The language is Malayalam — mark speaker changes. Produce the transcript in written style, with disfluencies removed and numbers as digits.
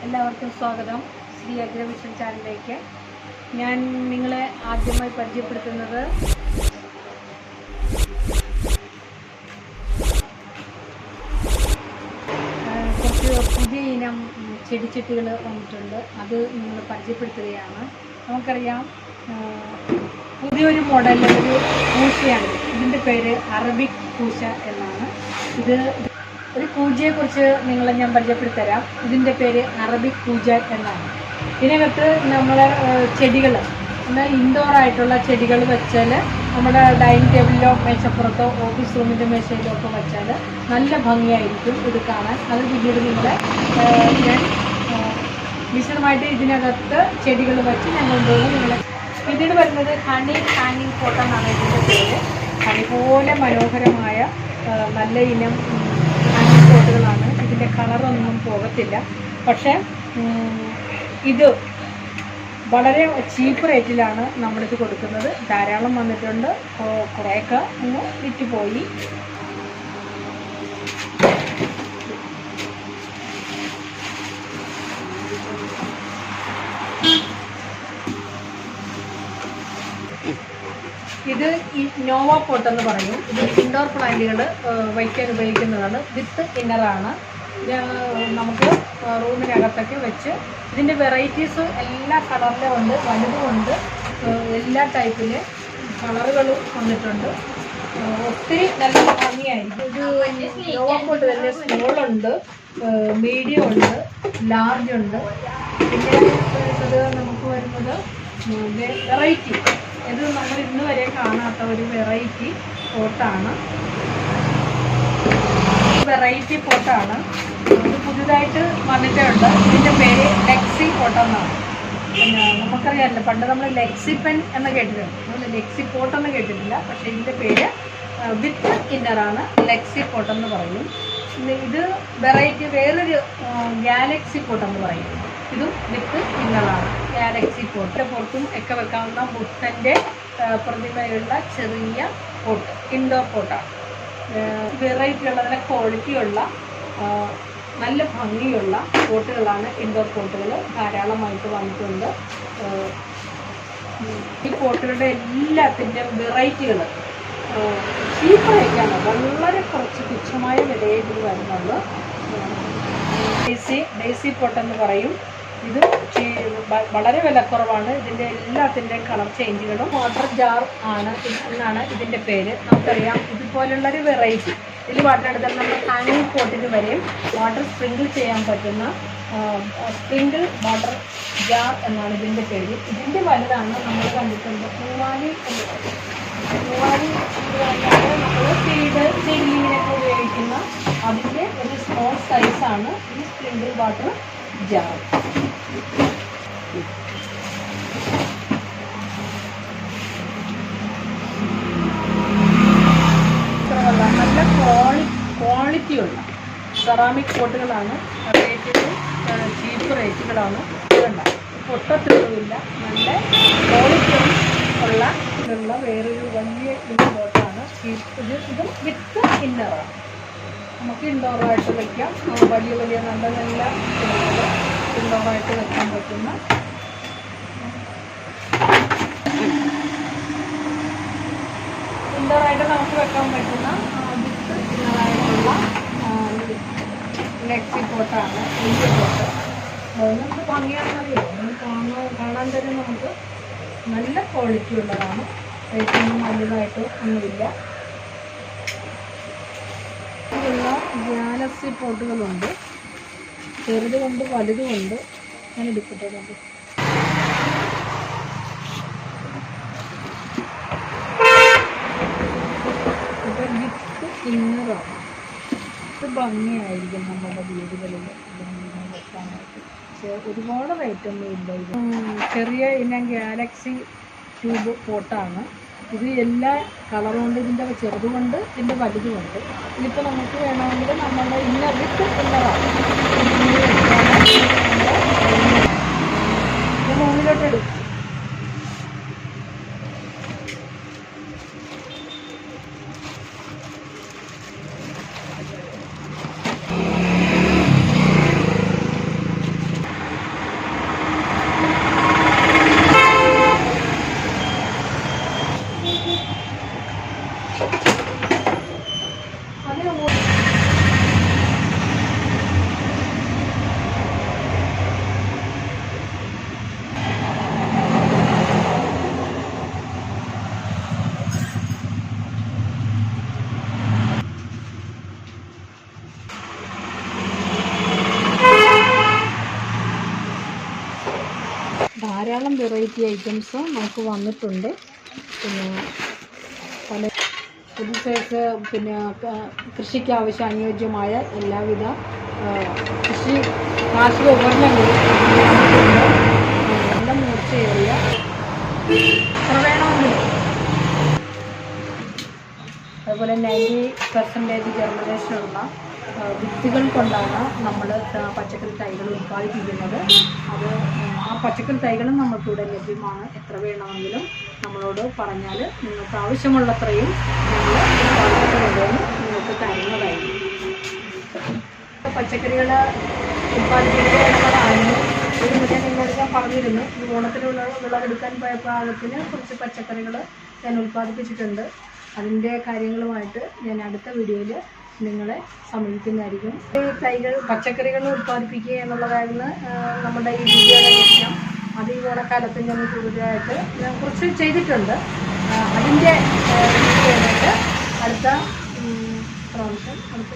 Speaker 1: എല്ലാവർക്കും സ്വാഗതം ശ്രീ അഗ്രവിഷൻ ചാനലിലേക്ക്. ഞാൻ നിങ്ങളെ ആദ്യമായി പരിചയപ്പെടുത്തുന്നത് കുറച്ച് പുതിയ ഇനം ചെടിച്ചട്ടികൾ വന്നിട്ടുണ്ട്. അത് നിങ്ങൾ പരിചയപ്പെടുത്തുകയാണ്. നമുക്കറിയാം, പുതിയൊരു മോഡൽ ഒരു കൂശയാണ്. ഇതിൻ്റെ പേര് അറബിക് കൂശ എന്നാണ്. ഇത് ഒരു കൂജയെക്കുറിച്ച് നിങ്ങളെ ഞാൻ പരിചയപ്പെടുത്തരാം. ഇതിൻ്റെ പേര് അറബിക് കൂജ എന്നാണ്. ഇതിനകത്ത് നമ്മൾ ചെടികൾ, എന്നാൽ ഇൻഡോർ ആയിട്ടുള്ള ചെടികൾ വെച്ചാൽ നമ്മുടെ ഡൈനിങ് ടേബിളിലോ മേശപ്പുറത്തോ ഓഫീസ് റൂമിൻ്റെ മേശയിലോ ഒക്കെ വെച്ചാൽ നല്ല ഭംഗിയായിരിക്കും ഇത് കാണാൻ. അത് പിന്നീട് നിങ്ങളെ ഞാൻ വിശദമായിട്ട് ഇതിനകത്ത് ചെടികൾ വെച്ച് ഞാൻ കൊണ്ടുപോകും. നിങ്ങളെ പിന്നീട് വരുന്നത് ഹണി ഹാങ്ങിങ് പോട്ട് എന്നാണ് ഇതിൻ്റെ പേര്. ഹണി പോലെ മനോഹരമായ നല്ല ഇനം ഹാങ്ങിങ് പോട്ടുകളാണ്. ഇതിൻ്റെ കളറൊന്നും പോകത്തില്ല. പക്ഷേ ഇത് വളരെ ചീപ്പ് റേറ്റിലാണ് നമ്മളിത് കൊടുക്കുന്നത്. ധാരാളം വന്നിട്ടുണ്ട്, കുറേയൊക്കെ ഒന്ന് വിറ്റുപോയി. ഇത് നോവ പോട്ട് എന്ന് പറയും. ഇത് ഇൻഡോർ പ്ലാന്റുകൾ വയ്ക്കാൻ ഉപയോഗിക്കുന്നതാണ്. വിത്ത് ഇന്നറാണ്. നമുക്ക് റൂമിനകത്തൊക്കെ വെച്ച് ഇതിൻ്റെ വെറൈറ്റീസ് എല്ലാ കളറിലും ഉണ്ട്, വലുതുമുണ്ട്, എല്ലാ ടൈപ്പിലെ കളറുകളും വന്നിട്ടുണ്ട്. ഒത്തിരി നല്ല ഭംഗിയായിരിക്കും. ഇത് നോവ പോട്ട് തന്നെ സ്മോളുണ്ട്, മീഡിയം ഉണ്ട്, ലാർജ് ഉണ്ട്. പിന്നെ ഇത് നമുക്ക് വരുന്നത് വെറൈറ്റി. ഇത് നമ്മൾ ഇന്ന് വരെ കാണാത്ത ഒരു വെറൈറ്റി പോട്ടാണ്. വെറൈറ്റി പോട്ടാണ്. ഇത് പുതുതായിട്ട് വന്നിട്ടുണ്ട്. ഇതിൻ്റെ പേര് ലെക്സി പോട്ടെന്നാണ്. പിന്നെ നമുക്കറിയാമല്ലോ, പണ്ട് നമ്മൾ ലെക്സി പെൻ എന്ന് കേട്ടിട്ടുണ്ട്, നമ്മൾ ലെക്സി പോട്ടെന്ന് കേട്ടിട്ടില്ല. പക്ഷേ ഇതിൻ്റെ പേര് വിത്ത് ഇന്നറാണ്, ലെക്സി പോട്ടെന്ന് പറയും. ഇത് വെറൈറ്റി വേറൊരു ഗാലക്സി പോട്ടെന്ന് പറയും. ഇതും വിത്ത് ഇന്നറാണ്, ഗാലക്സി പോട്ട്. പുറത്തും ഒക്കെ വെക്കാവുന്ന ബുദ്ധൻ്റെ പ്രതിമയുള്ള ചെറിയ പോട്ട്, ഇൻഡോർ പോട്ടാണ്. വെറൈറ്റി ഉള്ള നല്ല ക്വാളിറ്റിയുള്ള നല്ല ഭംഗിയുള്ള പോട്ടുകളാണ് ഇൻഡോർ പോട്ടുകൾ. ധാരാളമായിട്ട് വന്നിട്ടുണ്ട്. ഈ പോട്ടുകളുടെ എല്ലാത്തിൻ്റെയും വെറൈറ്റികൾ ചീപ്പ് റേറ്റാണ്. വളരെ കുറച്ച് തുച്ഛമായ വിലയെ ഇത് വരുന്നുള്ളൂ. ഡെയ്സി പോട്ടെന്ന് പറയും. ഇത് വളരെ വിലക്കുറവാണ്. ഇതിൻ്റെ എല്ലാത്തിൻ്റെയും കളർ ചേഞ്ചുകളും. വാട്ടർ ജാർ ആണ് എന്നാണ് ഇതിൻ്റെ പേര്. നമുക്കറിയാം, ഇതുപോലുള്ളൊരു വെറൈറ്റി. ഇതിൽ വാട്ടർ എടുത്താൽ നമ്മൾ ഹാങ്ങിങ് പോട്ടിന് വരെയും വാട്ടർ സ്പ്രിങ്കിൾ ചെയ്യാൻ പറ്റുന്ന സ്പ്രിങ്കിൾ വാട്ടർ ജാർ എന്നാണ് ഇതിൻ്റെ പേര്. ഇതിൻ്റെ വലുതാണ് നമ്മൾ കണ്ടിട്ടുണ്ട്. പൂവാലി എന്ന് പറയും. പൂവാലി നമ്മൾ സീഡ്ലിങ്ങിനൊക്കെ ഉപയോഗിക്കുന്ന അതിൻ്റെ ഒരു സ്മോൾ സൈസാണ് ഈ സ്പ്രിങ്കിൾ വാട്ടർ ജാർ. നല്ല ക്വാളിറ്റിയുള്ള സെറാമിക് പോട്ടുകളാണ്. റേറ്റുകൾ ചീപ്പ് റേറ്റുകളാണ്. പൊട്ടത്തില്ല, നല്ല ക്വാളിറ്റി ഉള്ള വേറൊരു വലിയ പോട്ടാണ്. ഇതും വിത്ത് ഇന്നറാണ്. നമുക്ക് ഇൻഡോറായിട്ട് വയ്ക്കാം. വലിയ നല്ല ഇൻഡോറായിട്ട് വെക്കാൻ പറ്റുന്ന ഇൻഡോറായിട്ട് നമുക്ക് വെക്കാൻ പറ്റുന്ന വിത്ത് ഇന്നറായിട്ടുള്ള ലെക്സി പോട്ടാണ്. വലിയ പോട്ട് നമുക്ക് ഭംഗിയാണെന്നറിയോ. കാണാൻ തന്നെ നമുക്ക് നല്ല ക്വാളിറ്റി ഉള്ളതാണ്. റേറ്റൊന്നും വലുതായിട്ട് ഒന്നുമില്ല. ഇതിലുള്ള ഗാലക്സി പോട്ടുകളുണ്ട്, ചെറുതുകൊണ്ട് വലുതുകൊണ്ട്. ഞാൻ എടുക്കട്ടെ. ഇത് വിത്ത് ഇന്നറാണ്. ഇത് ഭംഗിയായിരിക്കും നമ്മുടെ വീടുകളിൽ വെക്കാനായിട്ട്. ഒരുപാട് റേറ്റൊന്നും ഇല്ല. ഇത് ചെറിയ ഇനം ഗാലക്സി ട്യൂബ് പോട്ടാണ്. ഇത് എല്ലാ കളറുകൊണ്ട്, ഇതിൻ്റെ ചെറുതുകൊണ്ട് ഇതിൻ്റെ വലുതുമുണ്ട്. ഇതിപ്പോൾ നമുക്ക് വേണമെങ്കിൽ നമ്മുടെ വിത്ത് ഇന്നറാണ്. ഇത് മുകളിലോട്ട് എടുക്കും. ധാരാളം വെറൈറ്റി ഐറ്റംസ് നമുക്ക് വന്നിട്ടുണ്ട്. പിന്നെ പല പുതു സൈസ് പിന്നെ കൃഷിക്ക് ആവശ്യം അനുയോജ്യമായ എല്ലാവിധ കൃഷി കാർഷിക ഉപകരണങ്ങളും നല്ല മൂർച്ചയേറിയ എത്ര വേണമെങ്കിലും അതുപോലെ 90% ജെർമിനേഷനുള്ള വിത്തുകൾ കൊണ്ടാണ് നമ്മൾ പച്ചക്കറി തൈകൾ ഉൽപ്പാദിപ്പിക്കുന്നത്. അത് ആ പച്ചക്കറി തൈകളും നമുക്കിവിടെ ലഭ്യമാണ്. എത്ര വേണമെങ്കിലും നമ്മളോട് പറഞ്ഞാൽ നിങ്ങൾക്ക് ആവശ്യമുള്ളത്രയും നമ്മൾ ഉൽപ്പാദിപ്പിക്കുന്നതിന് നിങ്ങൾക്ക് തരുന്നതായിരിക്കും. പച്ചക്കറികൾ ഉൽപ്പാദിപ്പിക്കുക എന്നുള്ളതായിരുന്നു ഒരു മുന്നേ നിങ്ങളോട് ഞാൻ പറഞ്ഞിരുന്നു. ഈ ഓണത്തിനുള്ള വിളവെടുക്കാൻ പോയ പാകത്തിന് കുറച്ച് പച്ചക്കറികൾ ഞാൻ ഉൽപ്പാദിപ്പിച്ചിട്ടുണ്ട്. അതിൻ്റെ കാര്യങ്ങളുമായിട്ട് ഞാൻ അടുത്ത വീഡിയോയിൽ നിങ്ങളെ സമീപിക്കുന്നതായിരിക്കും. ഈ തൈകൾ പച്ചക്കറികൾ ഉൽപ്പാദിപ്പിക്കുക എന്നുള്ളതായിരുന്നു നമ്മുടെ ഈ വീഡിയോയുടെ ലക്ഷ്യം. അത് ഈ ഓണക്കാലത്ത് ഞാൻ കൂടുതലായിട്ട് ഞാൻ കുറച്ച് ചെയ്തിട്ടുണ്ട്. അതിൻ്റെ വീഡിയോയായിട്ട് അടുത്ത പ്രാവശ്യം നമുക്ക്